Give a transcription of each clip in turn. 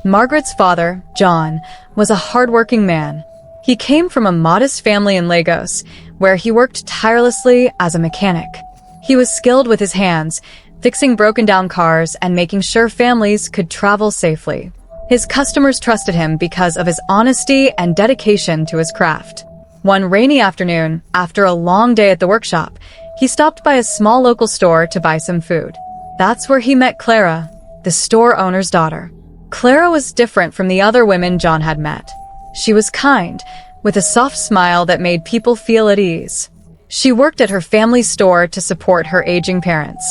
Margaret's father, John, was a hardworking man. He came from a modest family in Lagos, where he worked tirelessly as a mechanic. He was skilled with his hands, fixing broken-down cars and making sure families could travel safely. His customers trusted him because of his honesty and dedication to his craft. One rainy afternoon, after a long day at the workshop, he stopped by a small local store to buy some food. That's where he met Clara, the store owner's daughter. Clara was different from the other women John had met. She was kind, with a soft smile that made people feel at ease. She worked at her family store to support her aging parents.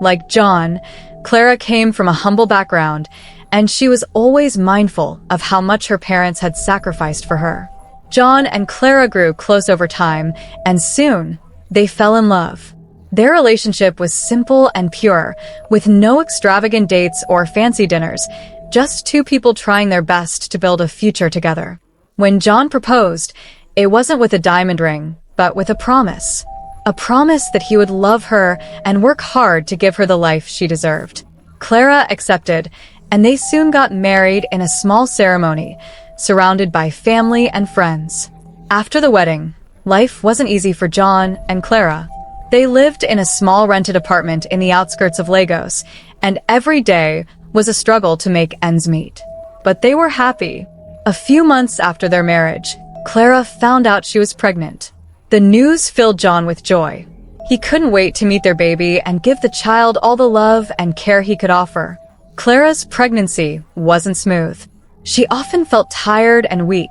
Like John, Clara came from a humble background, and she was always mindful of how much her parents had sacrificed for her. John and Clara grew close over time, and soon, they fell in love. Their relationship was simple and pure, with no extravagant dates or fancy dinners, just two people trying their best to build a future together. When John proposed, it wasn't with a diamond ring, but with a promise. A promise that he would love her and work hard to give her the life she deserved. Clara accepted, and they soon got married in a small ceremony, surrounded by family and friends. After the wedding, life wasn't easy for John and Clara. They lived in a small rented apartment in the outskirts of Lagos, and every day was a struggle to make ends meet. But they were happy. A few months after their marriage, Clara found out she was pregnant. The news filled John with joy. He couldn't wait to meet their baby and give the child all the love and care he could offer. Clara's pregnancy wasn't smooth. She often felt tired and weak,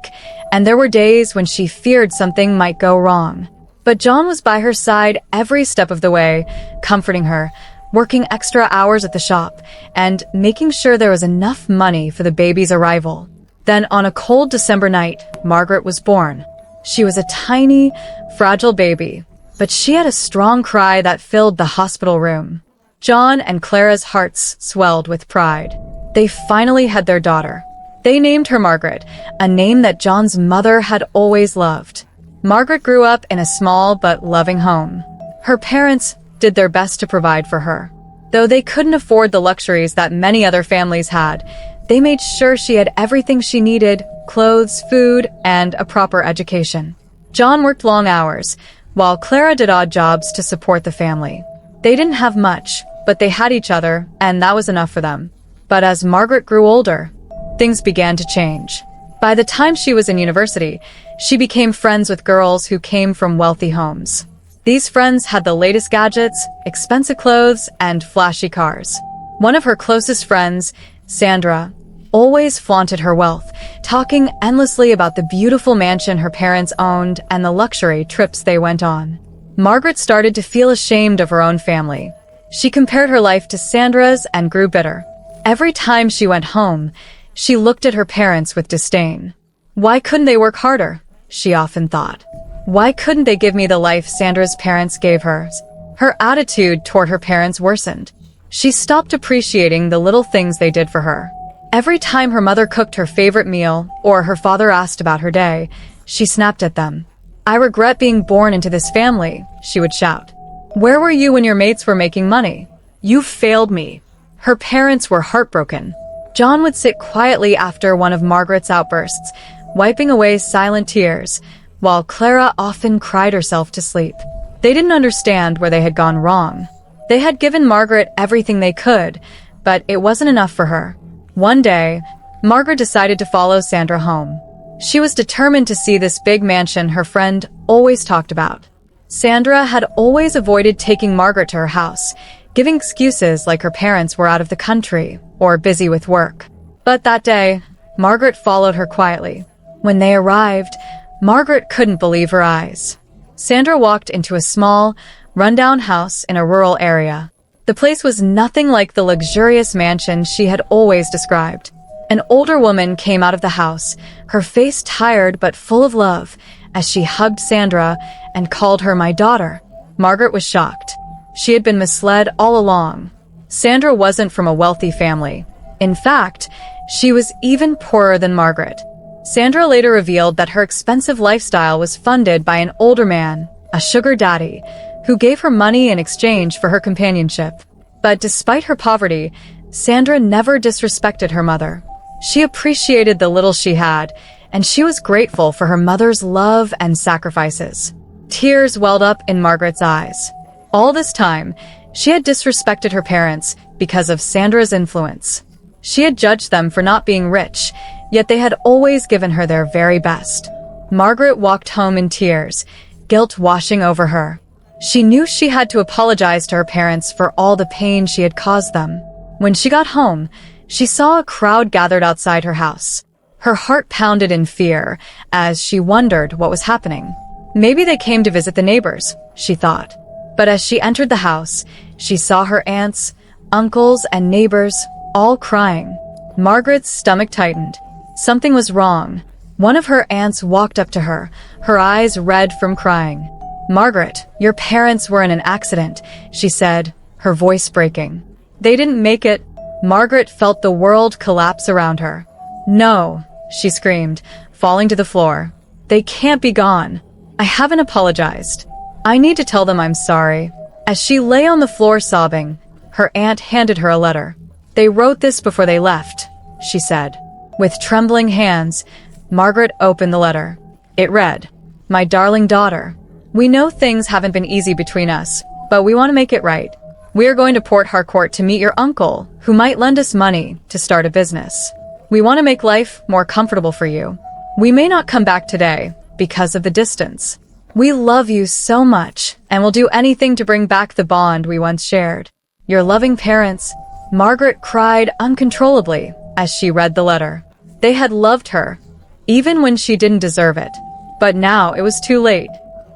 and there were days when she feared something might go wrong. But John was by her side every step of the way, comforting her, working extra hours at the shop, and making sure there was enough money for the baby's arrival. Then on a cold December night, Margaret was born. She was a tiny, fragile baby, but she had a strong cry that filled the hospital room. John and Clara's hearts swelled with pride. They finally had their daughter. They named her Margaret, a name that John's mother had always loved. Margaret grew up in a small but loving home. Her parents did their best to provide for her. Though they couldn't afford the luxuries that many other families had, they made sure she had everything she needed: clothes, food, and a proper education. John worked long hours, while Clara did odd jobs to support the family. They didn't have much, but they had each other, and that was enough for them. But as Margaret grew older, things began to change. By the time she was in university, she became friends with girls who came from wealthy homes. These friends had the latest gadgets, expensive clothes, and flashy cars. One of her closest friends, Sandra, always flaunted her wealth, talking endlessly about the beautiful mansion her parents owned and the luxury trips they went on. Margaret started to feel ashamed of her own family. She compared her life to Sandra's and grew bitter. Every time she went home, she looked at her parents with disdain. Why couldn't they work harder? She often thought. Why couldn't they give me the life Sandra's parents gave her? Her attitude toward her parents worsened. She stopped appreciating the little things they did for her. Every time her mother cooked her favorite meal or her father asked about her day, she snapped at them. "I regret being born into this family," she would shout. "Where were you when your mates were making money? You failed me." Her parents were heartbroken. John would sit quietly after one of Margaret's outbursts, wiping away silent tears, while Clara often cried herself to sleep. They didn't understand where they had gone wrong. They had given Margaret everything they could, but it wasn't enough for her. One day, Margaret decided to follow Sandra home. She was determined to see this big mansion her friend always talked about. Sandra had always avoided taking Margaret to her house, giving excuses like her parents were out of the country or busy with work. But that day, Margaret followed her quietly. When they arrived, Margaret couldn't believe her eyes. Sandra walked into a small, rundown house in a rural area. The place was nothing like the luxurious mansion she had always described. An older woman came out of the house, her face tired but full of love, as she hugged Sandra and called her "my daughter." Margaret was shocked. She had been misled all along. Sandra wasn't from a wealthy family. In fact, she was even poorer than Margaret. Sandra later revealed that her expensive lifestyle was funded by an older man, a sugar daddy, who gave her money in exchange for her companionship. But despite her poverty, Sandra never disrespected her mother. She appreciated the little she had, and she was grateful for her mother's love and sacrifices. Tears welled up in Margaret's eyes. All this time, she had disrespected her parents because of Sandra's influence. She had judged them for not being rich, yet they had always given her their very best. Margaret walked home in tears, guilt washing over her. She knew she had to apologize to her parents for all the pain she had caused them. When she got home, she saw a crowd gathered outside her house. Her heart pounded in fear as she wondered what was happening. Maybe they came to visit the neighbors, she thought. But as she entered the house, she saw her aunts, uncles, and neighbors all crying. Margaret's stomach tightened. Something was wrong. One of her aunts walked up to her, her eyes red from crying. "Margaret, your parents were in an accident," she said, her voice breaking. "They didn't make it." Margaret felt the world collapse around her. "No," she screamed, falling to the floor. "They can't be gone. I haven't apologized. I need to tell them I'm sorry." As she lay on the floor sobbing, her aunt handed her a letter. "They wrote this before they left," she said. With trembling hands, Margaret opened the letter. It read, "My darling daughter, we know things haven't been easy between us, but we want to make it right. We are going to Port Harcourt to meet your uncle, who might lend us money to start a business. We want to make life more comfortable for you. We may not come back today because of the distance. We love you so much and will do anything to bring back the bond we once shared. Your loving parents." Margaret cried uncontrollably as she read the letter. They had loved her, even when she didn't deserve it. But now it was too late.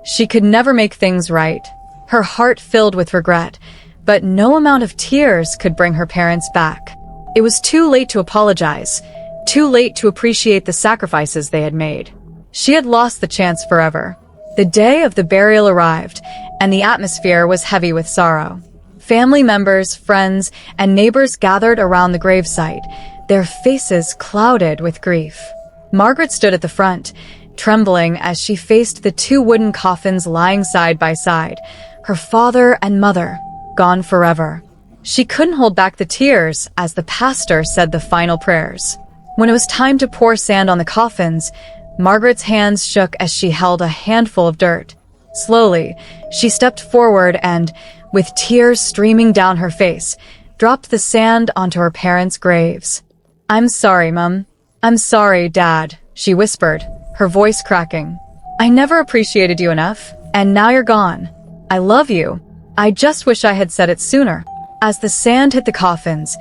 She could never make things right. Her heart filled with regret, but no amount of tears could bring her parents back. It was too late to apologize, too late to appreciate the sacrifices they had made. She had lost the chance forever. The day of the burial arrived, and the atmosphere was heavy with sorrow. Family members, friends, and neighbors gathered around the gravesite, their faces clouded with grief. Margaret stood at the front, trembling as she faced the two wooden coffins lying side by side, her father and mother, gone forever. She couldn't hold back the tears as the pastor said the final prayers. When it was time to pour sand on the coffins, Margaret's hands shook as she held a handful of dirt. Slowly, she stepped forward and, with tears streaming down her face, dropped the sand onto her parents' graves. "I'm sorry, Mum. I'm sorry, Dad," she whispered, her voice cracking. "I never appreciated you enough, and now you're gone. I love you. I just wish I had said it sooner." As the sand hit the coffins,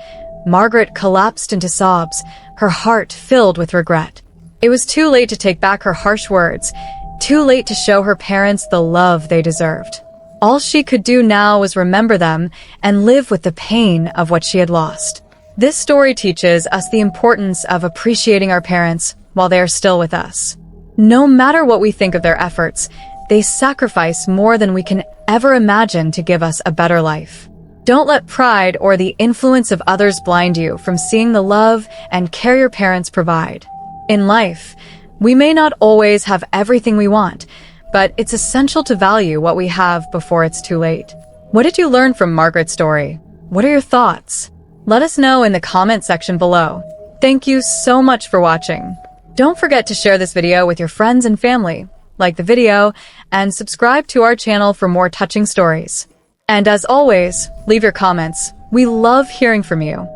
Margaret collapsed into sobs, her heart filled with regret. It was too late to take back her harsh words, too late to show her parents the love they deserved. All she could do now was remember them and live with the pain of what she had lost. This story teaches us the importance of appreciating our parents while they are still with us. No matter what we think of their efforts, they sacrifice more than we can ever imagine to give us a better life. Don't let pride or the influence of others blind you from seeing the love and care your parents provide. In life, we may not always have everything we want, but it's essential to value what we have before it's too late. What did you learn from Margaret's story? What are your thoughts? Let us know in the comment section below. Thank you so much for watching. Don't forget to share this video with your friends and family, like the video, and subscribe to our channel for more touching stories. And as always, leave your comments. We love hearing from you.